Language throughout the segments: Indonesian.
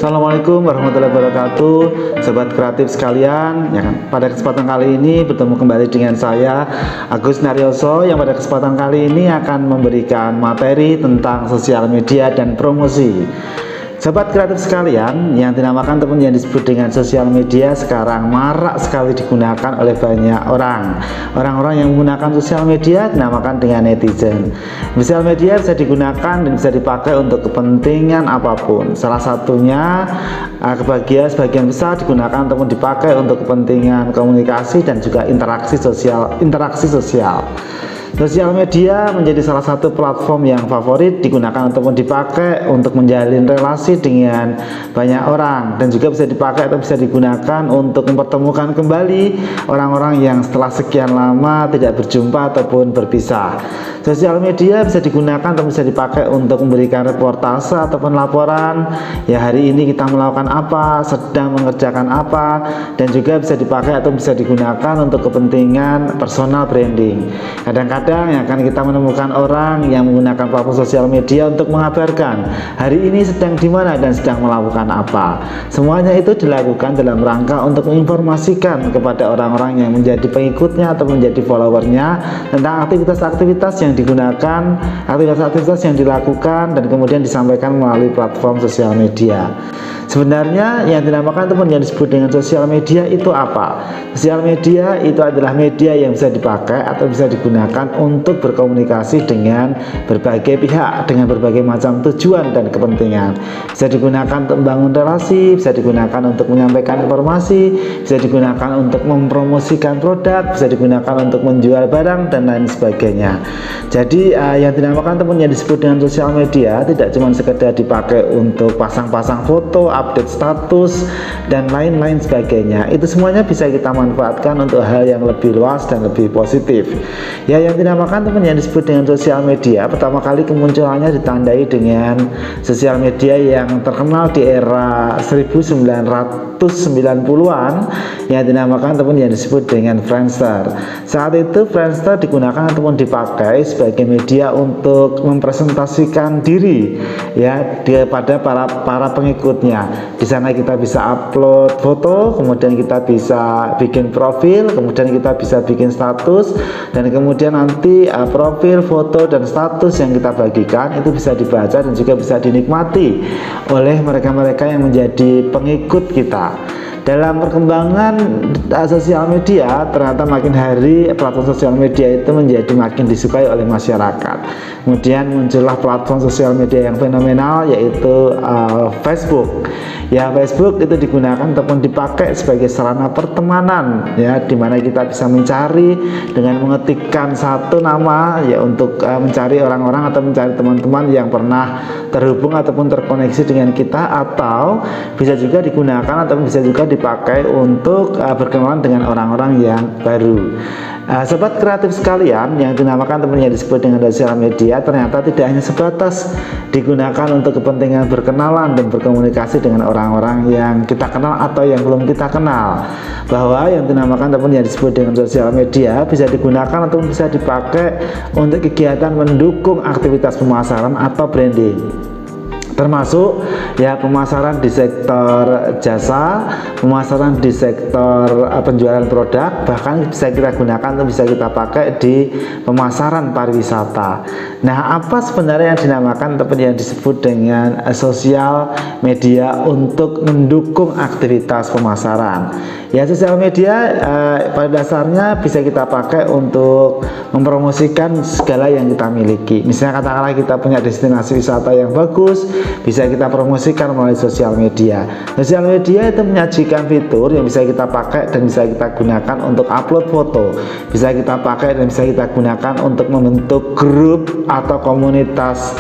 Assalamualaikum warahmatullahi wabarakatuh, sobat kreatif sekalian. Ya kan? Pada kesempatan kali ini bertemu kembali dengan saya Agus Naryoso, yang pada kesempatan kali ini akan memberikan materi tentang sosial media dan promosi. Sobat kreatif sekalian, yang dinamakan ataupun yang disebut dengan sosial media sekarang marak sekali digunakan oleh banyak orang. Orang-orang yang menggunakan sosial media dinamakan dengan netizen. Sosial media bisa digunakan dan bisa dipakai untuk kepentingan apapun. Salah satunya sebagian besar digunakan ataupun dipakai untuk kepentingan komunikasi dan juga interaksi sosial. Sosial media menjadi salah satu platform yang favorit digunakan ataupun dipakai untuk menjalin relasi dengan banyak orang, dan juga bisa dipakai atau bisa digunakan untuk mempertemukan kembali orang-orang yang setelah sekian lama tidak berjumpa ataupun berpisah. Sosial media bisa digunakan atau bisa dipakai untuk memberikan reportase ataupun laporan, ya hari ini kita melakukan apa, sedang mengerjakan apa, dan juga bisa dipakai atau bisa digunakan untuk kepentingan personal branding. Kadang-kadang yang akan kita menemukan orang yang menggunakan platform sosial media untuk mengabarkan hari ini sedang di mana dan sedang melakukan apa. Semuanya itu dilakukan dalam rangka untuk menginformasikan kepada orang-orang yang menjadi pengikutnya atau menjadi followernya tentang aktivitas-aktivitas yang digunakan, aktivitas-aktivitas yang dilakukan, dan kemudian disampaikan melalui platform sosial media. Sebenarnya yang dinamakan ataupun yang disebut dengan sosial media itu apa? Sosial media itu adalah media yang bisa dipakai atau bisa digunakan untuk berkomunikasi dengan berbagai pihak, dengan berbagai macam tujuan dan kepentingan. Bisa digunakan untuk membangun relasi, bisa digunakan untuk menyampaikan informasi, bisa digunakan untuk mempromosikan produk, bisa digunakan untuk menjual barang, dan lain sebagainya. Jadi yang dinamakan ataupun yang disebut dengan sosial media tidak cuma sekedar dipakai untuk pasang-pasang foto, update status, dan lain-lain sebagainya. Itu semuanya bisa kita manfaatkan untuk hal yang lebih luas dan lebih positif. Ya, yang dinamakan ataupun yang disebut dengan sosial media pertama kali kemunculannya ditandai dengan sosial media yang terkenal di era 1990-an yang dinamakan ataupun yang disebut dengan Friendster. Saat itu Friendster digunakan ataupun dipakai sebagai media untuk mempresentasikan diri ya kepada para pengikutnya. Di sana kita bisa upload foto, kemudian kita bisa bikin profil, kemudian kita bisa bikin status, dan kemudian nanti profil, foto, dan status yang kita bagikan itu bisa dibaca dan juga bisa dinikmati oleh mereka-mereka yang menjadi pengikut kita. Dalam perkembangan sosial media, ternyata makin hari platform sosial media itu menjadi makin disukai oleh masyarakat. Kemudian muncullah platform sosial media yang fenomenal, yaitu Facebook. Ya, Facebook itu digunakan ataupun dipakai sebagai sarana pertemanan, ya, dimana kita bisa mencari dengan mengetikkan satu nama, ya, untuk mencari orang-orang atau mencari teman-teman yang pernah terhubung ataupun terkoneksi dengan kita, atau bisa juga digunakan atau bisa juga dipakai untuk berkenalan dengan orang-orang yang baru. Sobat kreatif sekalian, yang dinamakan teman yang disebut dengan sosial media ternyata tidak hanya sebatas digunakan untuk kepentingan berkenalan dan berkomunikasi dengan orang-orang yang kita kenal atau yang belum kita kenal, bahwa yang dinamakan teman yang disebut dengan sosial media bisa digunakan atau bisa dipakai untuk kegiatan mendukung aktivitas pemasaran atau branding, termasuk ya pemasaran di sektor jasa, pemasaran di sektor penjualan produk, bahkan bisa kita gunakan atau bisa kita pakai di pemasaran pariwisata. Nah, apa sebenarnya yang dinamakan ataupun yang disebut dengan sosial media untuk mendukung aktivitas pemasaran? Ya, sosial media pada dasarnya bisa kita pakai untuk mempromosikan segala yang kita miliki. Misalnya katakanlah kita punya destinasi wisata yang bagus, bisa kita promosikan melalui sosial media. Sosial media itu menyajikan fitur yang bisa kita pakai dan bisa kita gunakan untuk upload foto, bisa kita pakai dan bisa kita gunakan untuk membentuk grup atau komunitas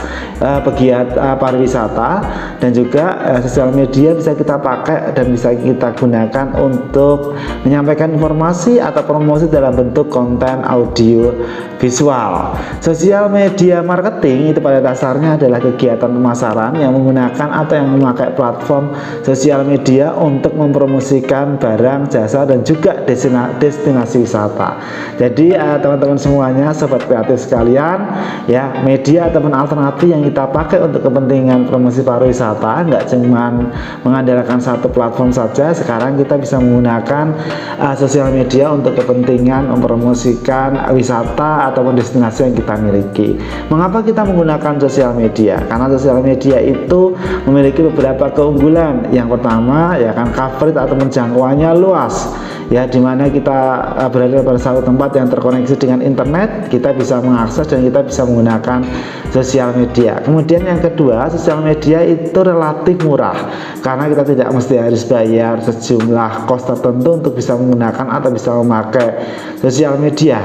pegiat pariwisata, dan juga sosial media bisa kita pakai dan bisa kita gunakan untuk menyampaikan informasi atau promosi dalam bentuk konten audio visual. Sosial media marketing itu pada dasarnya adalah kegiatan pemasaran wisatawan yang menggunakan atau yang memakai platform sosial media untuk mempromosikan barang, jasa, dan juga destinasi wisata. Jadi teman-teman semuanya, sobat kreatif sekalian, ya, media ataupun alternatif yang kita pakai untuk kepentingan promosi pariwisata nggak cuma mengandalkan satu platform saja. Sekarang kita bisa menggunakan sosial media untuk kepentingan mempromosikan wisata ataupun destinasi yang kita miliki. Mengapa kita menggunakan sosial media? Karena sosial media itu memiliki beberapa keunggulan. Yang pertama, ya kan, coverage atau jangkauannya luas, ya, dimana kita berada pada satu tempat yang terkoneksi dengan internet, kita bisa mengakses dan kita bisa menggunakan sosial media. Kemudian yang kedua, sosial media itu relatif murah karena kita tidak mesti harus bayar sejumlah kos tertentu untuk bisa menggunakan atau bisa memakai sosial media.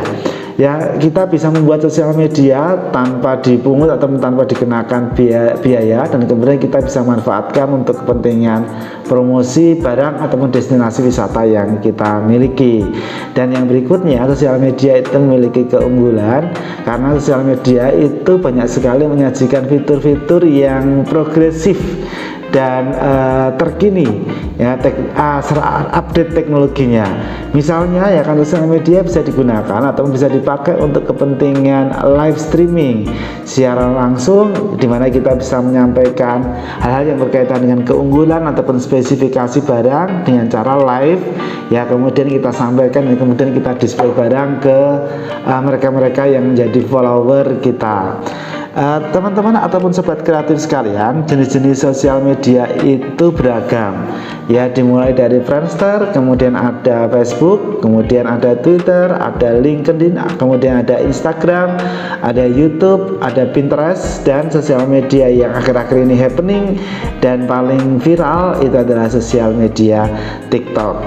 Ya, kita bisa membuat sosial media tanpa dipungut atau tanpa dikenakan biaya, dan kemudian kita bisa manfaatkan untuk kepentingan promosi barang ataupun destinasi wisata yang kita miliki. Dan yang berikutnya, sosial media itu memiliki keunggulan karena sosial media itu banyak sekali menyajikan fitur-fitur yang progresif dan terkini, ya, update teknologinya. Misalnya, ya kan, sosial media bisa digunakan atau bisa dipakai untuk kepentingan live streaming secara langsung, dimana kita bisa menyampaikan hal-hal yang berkaitan dengan keunggulan ataupun spesifikasi barang dengan cara live, ya, kemudian kita sampaikan dan kemudian kita display barang ke mereka-mereka yang menjadi follower kita. Teman-teman ataupun sobat kreatif sekalian, jenis-jenis sosial media itu beragam, ya, dimulai dari Friendster, kemudian ada Facebook, kemudian ada Twitter, ada LinkedIn, kemudian ada Instagram, ada YouTube, ada Pinterest, dan sosial media yang akhir-akhir ini happening dan paling viral itu adalah sosial media TikTok.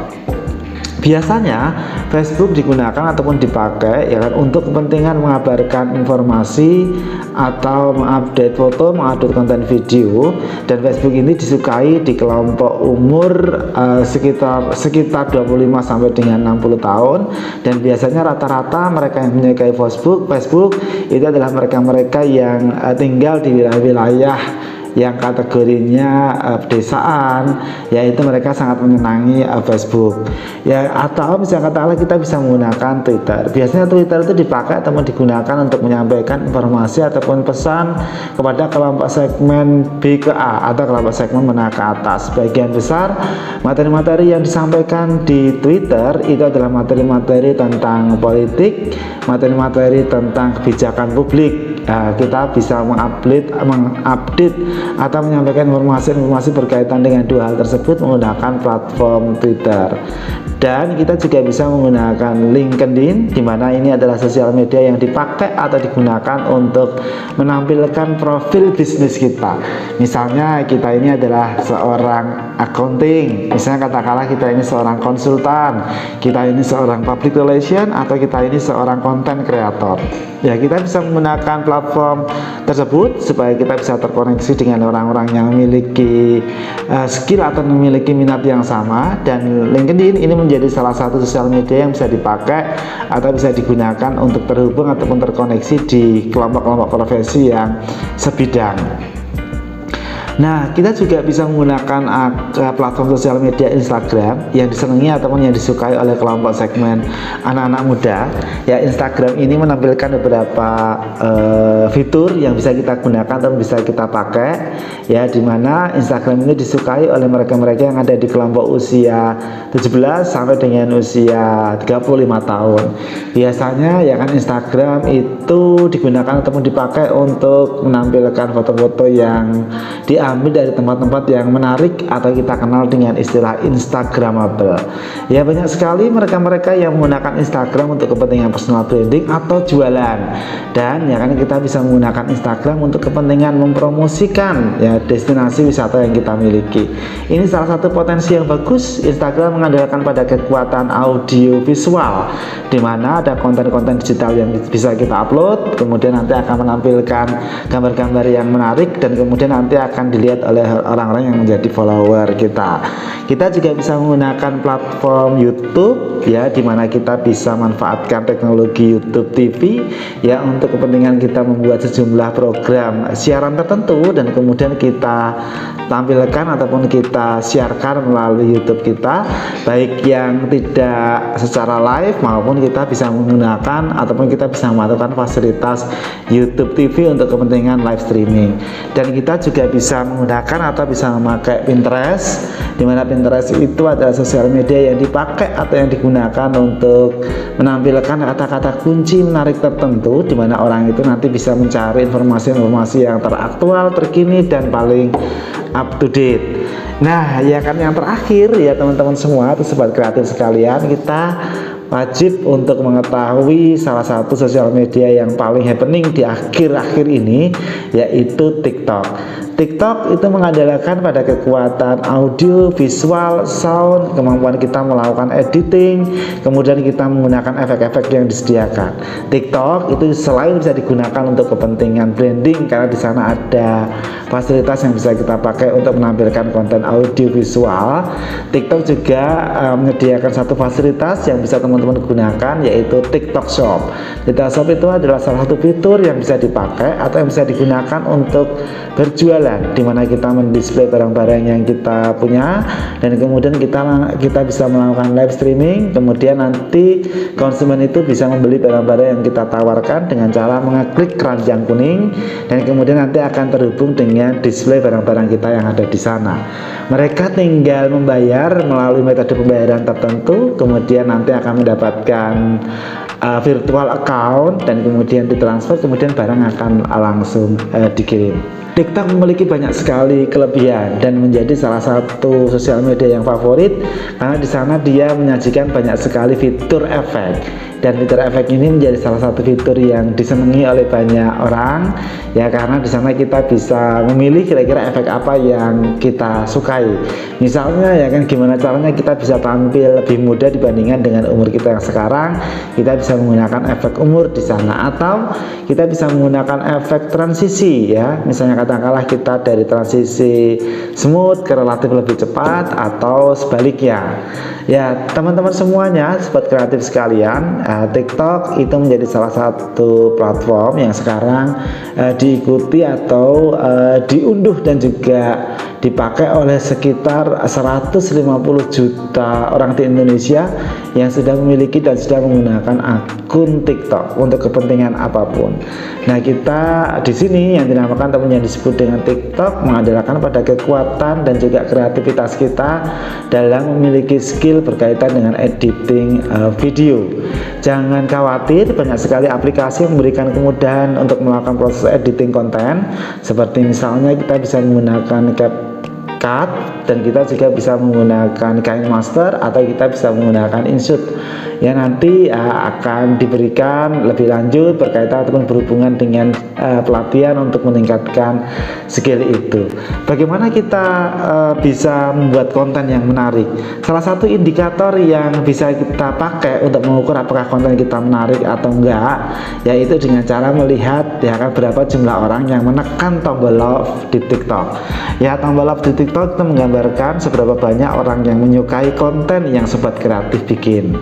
Biasanya Facebook digunakan ataupun dipakai, ya kan, untuk kepentingan mengabarkan informasi atau mengupdate foto, mengupdate konten video. Dan Facebook ini disukai di kelompok umur sekitar 25 sampai dengan 60 tahun. Dan biasanya rata-rata mereka yang menyukai Facebook itu adalah mereka-mereka yang tinggal di wilayah-wilayah yang kategorinya pedesaan, yaitu mereka sangat menyenangi Facebook, ya. Atau misalnya katakanlah kita bisa menggunakan Twitter. Biasanya Twitter itu dipakai atau digunakan untuk menyampaikan informasi ataupun pesan kepada kelompok segmen B ke A atau kelompok segmen menengah ke atas. Sebagian besar materi-materi yang disampaikan di Twitter itu adalah materi-materi tentang politik, materi-materi tentang kebijakan publik. Kita bisa mengupdate atau menyampaikan informasi berkaitan dengan dua hal tersebut menggunakan platform Twitter. Dan kita juga bisa menggunakan LinkedIn, di mana ini adalah sosial media yang dipakai atau digunakan untuk menampilkan profil bisnis kita. Misalnya kita ini adalah seorang accounting, misalnya katakanlah kita ini seorang konsultan, kita ini seorang public relation, atau kita ini seorang content creator. Ya, kita bisa menggunakan platform tersebut supaya kita bisa terkoneksi dengan orang-orang yang memiliki skill atau memiliki minat yang sama. Dan LinkedIn ini menjadi salah satu sosial media yang bisa dipakai atau bisa digunakan untuk terhubung ataupun terkoneksi di kelompok-kelompok profesi yang sebidang. Nah, kita juga bisa menggunakan platform sosial media Instagram yang disenangi ataupun yang disukai oleh kelompok segmen anak-anak muda. Ya, Instagram ini menampilkan beberapa fitur yang bisa kita gunakan atau bisa kita pakai, ya, dimana Instagram ini disukai oleh mereka-mereka yang ada di kelompok usia 17 sampai dengan usia 35 tahun. Biasanya, ya kan, Instagram itu digunakan ataupun dipakai untuk menampilkan foto-foto yang diambil dari tempat-tempat yang menarik atau kita kenal dengan istilah Instagramable. Ya, banyak sekali mereka-mereka yang menggunakan Instagram untuk kepentingan personal branding atau jualan. Dan, ya kan, kita bisa menggunakan Instagram untuk kepentingan mempromosikan, ya, destinasi wisata yang kita miliki. Ini salah satu potensi yang bagus. Instagram mengandalkan pada kekuatan audio visual, di mana ada konten-konten digital yang bisa kita upload, kemudian nanti akan menampilkan gambar-gambar yang menarik, dan kemudian nanti akan dilihat oleh orang-orang yang menjadi follower kita. Kita juga bisa menggunakan platform YouTube ya, dimana kita bisa manfaatkan teknologi YouTube TV ya untuk kepentingan kita membuat sejumlah program siaran tertentu dan kemudian kita tampilkan ataupun kita siarkan melalui YouTube kita, baik yang tidak secara live maupun kita bisa menggunakan ataupun kita bisa memanfaatkan fasilitas YouTube TV untuk kepentingan live streaming. Dan kita juga bisa menggunakan atau bisa memakai Pinterest, dimana Pinterest itu adalah sosial media yang dipakai atau yang digunakan untuk menampilkan kata-kata kunci menarik tertentu, dimana orang itu nanti bisa mencari informasi-informasi yang teraktual, terkini, dan paling up to date. Nah ya kan, yang terakhir ya teman-teman semua atau sobat kreatif sekalian, kita wajib untuk mengetahui salah satu sosial media yang paling happening di akhir-akhir ini, yaitu TikTok. TikTok itu mengandalkan pada kekuatan audio, visual, sound, kemampuan kita melakukan editing, kemudian kita menggunakan efek-efek yang disediakan. TikTok itu selain bisa digunakan untuk kepentingan branding, karena di sana ada fasilitas yang bisa kita pakai untuk menampilkan konten audio visual, TikTok juga menyediakan satu fasilitas yang bisa teman-teman gunakan, yaitu TikTok Shop. TikTok Shop itu adalah salah satu fitur yang bisa dipakai atau yang bisa digunakan untuk berjualan, dimana kita mendisplay barang-barang yang kita punya dan kemudian kita bisa melakukan live streaming, kemudian nanti konsumen itu bisa membeli barang-barang yang kita tawarkan dengan cara mengeklik keranjang kuning, dan kemudian nanti akan terhubung dengan display barang-barang kita yang ada di sana. Mereka tinggal membayar melalui metode pembayaran tertentu, kemudian nanti akan mendapatkan virtual account dan kemudian ditransfer, kemudian barang akan langsung dikirim. TikTok memiliki banyak sekali kelebihan dan menjadi salah satu sosial media yang favorit karena di sana dia menyajikan banyak sekali fitur efek, dan fitur efek ini menjadi salah satu fitur yang disenangi oleh banyak orang ya, karena di sana kita bisa memilih kira-kira efek apa yang kita sukai. Misalnya ya kan, gimana caranya kita bisa tampil lebih muda dibandingkan dengan umur kita yang sekarang, kita bisa menggunakan efek umur di sana, atau kita bisa menggunakan efek transisi ya, misalnya katakanlah kita dari transisi smooth ke relatif lebih cepat atau sebaliknya. Ya teman-teman semuanya, sobat kreatif sekalian, TikTok itu menjadi salah satu platform yang sekarang diikuti atau diunduh dan juga dipakai oleh sekitar 150 juta orang di Indonesia yang sudah memiliki dan sudah menggunakan akun TikTok untuk kepentingan apapun. Nah, kita di sini yang dinamakan ataupun yang disebut dengan TikTok mengandalkan pada kekuatan dan juga kreativitas kita dalam memiliki skill berkaitan dengan editing video. Jangan khawatir, banyak sekali aplikasi yang memberikan kemudahan untuk melakukan proses editing konten, seperti misalnya kita bisa menggunakan CapCut, dan kita juga bisa menggunakan KineMaster, atau kita bisa menggunakan InShot yang nanti akan diberikan lebih lanjut berkaitan ataupun berhubungan dengan pelatihan untuk meningkatkan skill itu. Bagaimana kita bisa membuat konten yang menarik? Salah satu indikator yang bisa kita pakai untuk mengukur apakah konten kita menarik atau enggak, yaitu dengan cara melihat ya kan, berapa jumlah orang yang menekan tombol love di TikTok. Ya, tombol love di TikTok itu menggambarkan seberapa banyak orang yang menyukai konten yang sobat kreatif bikin.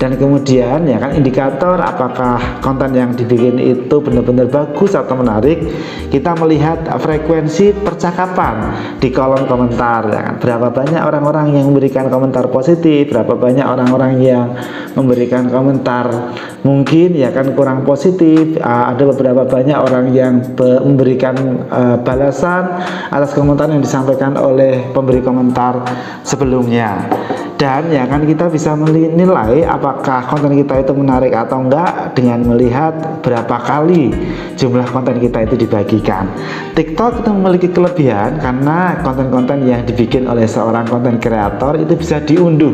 Dan kemudian ya kan, indikator apakah konten yang dibikin itu benar-benar bagus atau menarik, kita melihat frekuensi percakapan di kolom komentar ya kan, berapa banyak orang-orang yang memberikan komentar positif, berapa banyak orang-orang yang memberikan komentar mungkin ya kan kurang positif, ada beberapa banyak orang yang memberikan balasan atas komentar yang disampaikan oleh pemberi komentar sebelumnya. Dan ya kan, kita bisa menilai apakah konten kita itu menarik atau enggak dengan melihat berapa kali jumlah konten kita itu dibagikan. TikTok itu memiliki kelebihan karena konten-konten yang dibikin oleh seorang konten kreator itu bisa diunduh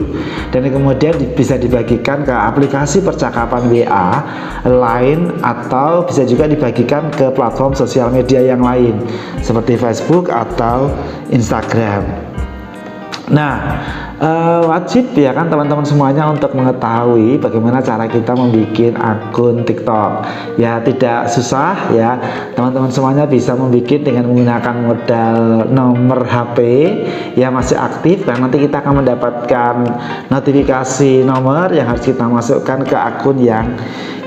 dan kemudian bisa dibagikan ke aplikasi percakapan WA, Line, atau bisa juga dibagikan ke platform sosial media yang lain seperti Facebook atau Instagram. Nah, Wajib ya kan teman-teman semuanya untuk mengetahui bagaimana cara kita membuat akun TikTok. Ya tidak susah ya, teman-teman semuanya bisa membuat dengan menggunakan modal nomor HP yang masih aktif, dan nanti kita akan mendapatkan notifikasi nomor yang harus kita masukkan ke akun yang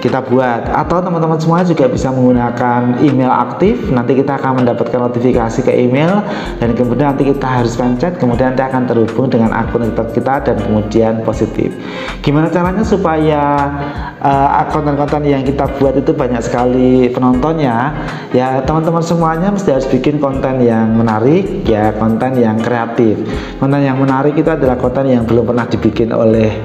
kita buat. Atau teman-teman semua juga bisa menggunakan email aktif, nanti kita akan mendapatkan notifikasi ke email, dan kemudian nanti kita harus pencet, kemudian nanti akan terhubung dengan akun TikTok kita dan kemudian positif. Gimana caranya supaya konten-konten yang kita buat itu banyak sekali penontonnya? Ya teman-teman semuanya mesti harus bikin konten yang menarik ya, konten yang kreatif. Konten yang menarik itu adalah konten yang belum pernah dibikin oleh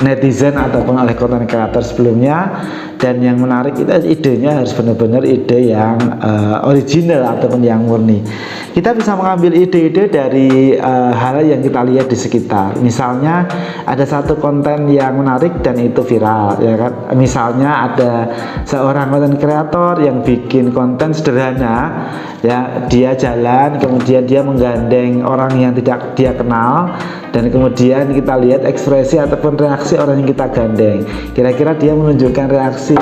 netizen ataupun oleh konten kreator sebelumnya, dan yang menarik itu idenya harus benar-benar ide yang original ataupun yang murni. Kita bisa mengambil ide-ide dari hal yang kita lihat di sekitar. Misalnya ada satu konten yang menarik dan itu viral ya kan, misalnya ada seorang konten kreator yang bikin konten sederhana ya, dia jalan kemudian dia menggandeng orang yang tidak dia kenal, dan kemudian kita lihat ekspresi ataupun reaksi orang yang kita gandeng, kira-kira dia menunjukkan reaksi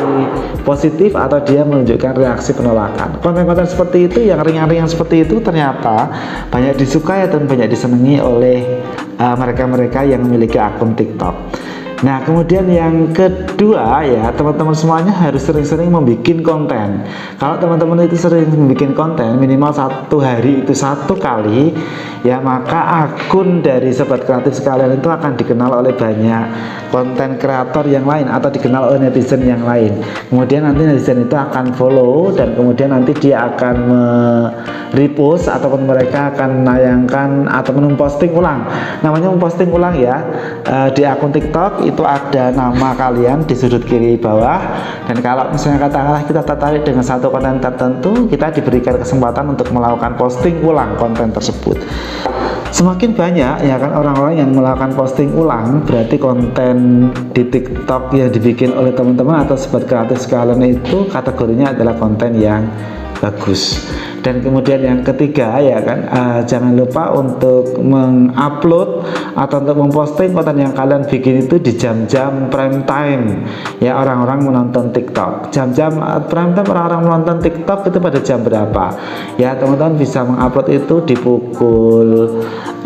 positif atau dia menunjukkan reaksi penolakan. Konten-konten seperti itu yang ringan-ringan seperti itu ternyata banyak disukai dan banyak disenangi oleh mereka-mereka yang memiliki akun TikTok. Nah kemudian yang kedua ya, teman-teman semuanya harus sering-sering membuat konten. Kalau teman-teman itu sering membuat konten, minimal satu hari itu satu kali ya, maka akun dari sobat kreatif sekalian itu akan dikenal oleh banyak konten kreator yang lain atau dikenal oleh netizen yang lain. Kemudian nanti netizen itu akan follow, dan kemudian nanti dia akan repost ataupun mereka akan menayangkan ataupun memposting ulang. Namanya memposting ulang ya, di akun TikTok itu ada nama kalian di sudut kiri bawah, dan kalau misalnya katakanlah kita tertarik dengan satu konten tertentu, kita diberikan kesempatan untuk melakukan posting ulang konten tersebut. Semakin banyak ya kan orang-orang yang melakukan posting ulang, berarti konten di TikTok yang dibikin oleh teman-teman atau sobat kreatif sekalian itu kategorinya adalah konten yang bagus. Dan kemudian yang ketiga ya kan, jangan lupa untuk mengupload atau untuk memposting konten yang kalian bikin itu di jam-jam prime time ya, orang-orang menonton TikTok. Jam-jam prime time orang-orang menonton TikTok itu pada jam berapa ya, teman-teman bisa mengupload itu di pukul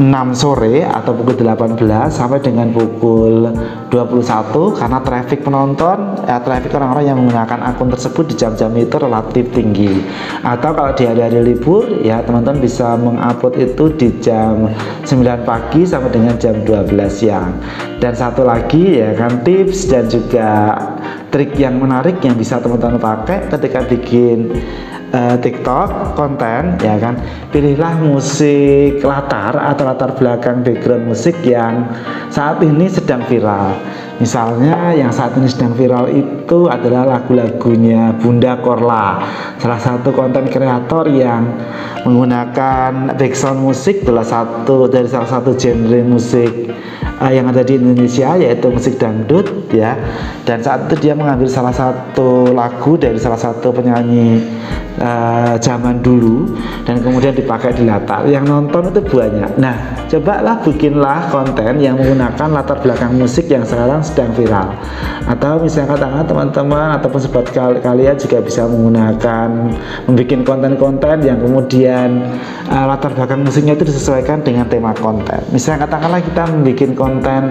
6 sore atau pukul 18 sampai dengan pukul 21, karena traffic penonton ya, traffic orang-orang yang menggunakan akun tersebut di jam-jam itu relatif tinggi. Atau kalau di hari libur ya, teman-teman bisa mengupload itu di jam 9 pagi sampai dengan jam 12 siang. Dan satu lagi ya kan, tips dan juga trik yang menarik yang bisa teman-teman pakai ketika bikin TikTok konten ya kan, pilihlah musik latar atau latar belakang background musik yang saat ini sedang viral. Misalnya yang saat ini sedang viral itu adalah lagu-lagunya Bunda Korla, salah satu konten kreator yang menggunakan background musik dari salah satu genre musik yang ada di Indonesia, yaitu musik dangdut ya. Dan saat itu dia mengambil salah satu lagu dari salah satu penyanyi zaman dulu, dan kemudian dipakai di latar. Yang nonton itu banyak. Nah, cobalah bikinlah konten yang menggunakan latar belakang musik yang sekarang sedang viral. Atau misalnya katakan teman-teman ataupun sobat kalian juga bisa membuat konten-konten yang kemudian latar belakang musiknya itu disesuaikan dengan tema konten. Misalnya katakanlah kita membuat konten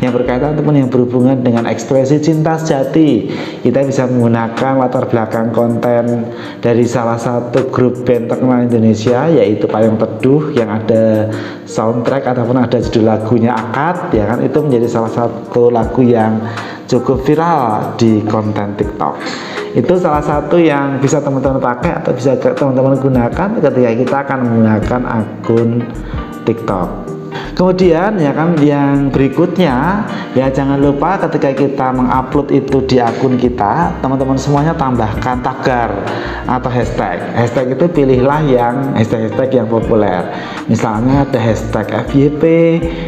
yang berkaitan ataupun yang berhubungan dengan ekspresi cinta sejati, kita bisa menggunakan latar belakang konten dari salah satu grup band terkenal Indonesia, yaitu Payung Teduh, yang ada soundtrack ataupun ada judul lagunya Akad ya kan, itu menjadi salah satu lagu yang cukup viral di konten TikTok. Itu salah satu yang bisa teman-teman pakai atau bisa teman-teman gunakan ketika kita akan menggunakan akun TikTok. Kemudian ya kan, yang berikutnya ya, jangan lupa ketika kita mengupload itu di akun kita, teman-teman semuanya tambahkan tagar atau hashtag. Hashtag itu pilihlah yang hashtag yang populer. Misalnya ada hashtag FYP,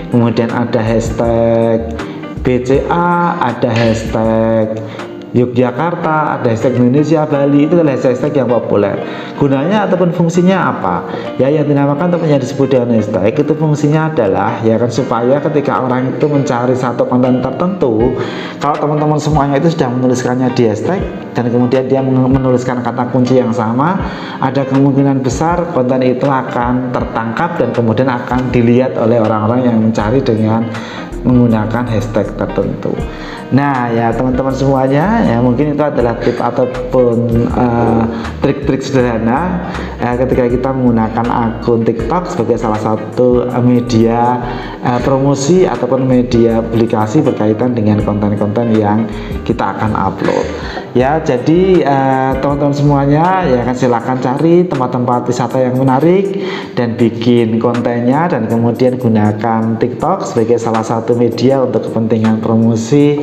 kemudian ada hashtag BCA, ada hashtag Yogyakarta, ada hashtag Indonesia, Bali, itu adalah hashtag yang populer. Gunanya ataupun fungsinya apa? Ya, yang dinamakan ataupun yang disebut dengan hashtag itu fungsinya adalah ya kan supaya ketika orang itu mencari satu konten tertentu, kalau teman-teman semuanya itu sudah menuliskannya di hashtag dan kemudian dia menuliskan kata kunci yang sama, ada kemungkinan besar konten itu akan tertangkap dan kemudian akan dilihat oleh orang-orang yang mencari dengan menggunakan hashtag tertentu. Nah ya teman-teman semuanya, ya mungkin itu adalah tip ataupun trik-trik sederhana ketika kita menggunakan akun TikTok sebagai salah satu media promosi ataupun media publikasi berkaitan dengan konten-konten yang kita akan upload. Ya, jadi teman-teman semuanya ya kan silakan cari tempat-tempat wisata yang menarik dan bikin kontennya, dan kemudian gunakan TikTok sebagai salah satu media untuk kepentingan promosi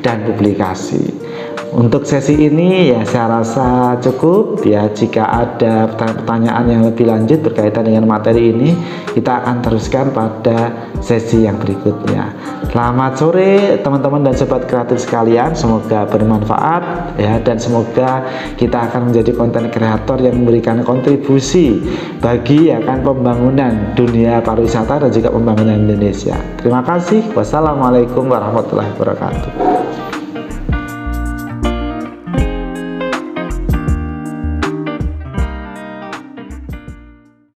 dan publikasi. Untuk sesi ini ya saya rasa cukup ya. Jika ada pertanyaan yang lebih lanjut berkaitan dengan materi ini, kita akan teruskan pada sesi yang berikutnya. Selamat sore teman-teman dan sobat kreatif sekalian, semoga bermanfaat ya, dan semoga kita akan menjadi konten kreator yang memberikan kontribusi bagi ya kan pembangunan dunia pariwisata dan juga pembangunan Indonesia. Terima kasih. Wassalamualaikum warahmatullahi wabarakatuh.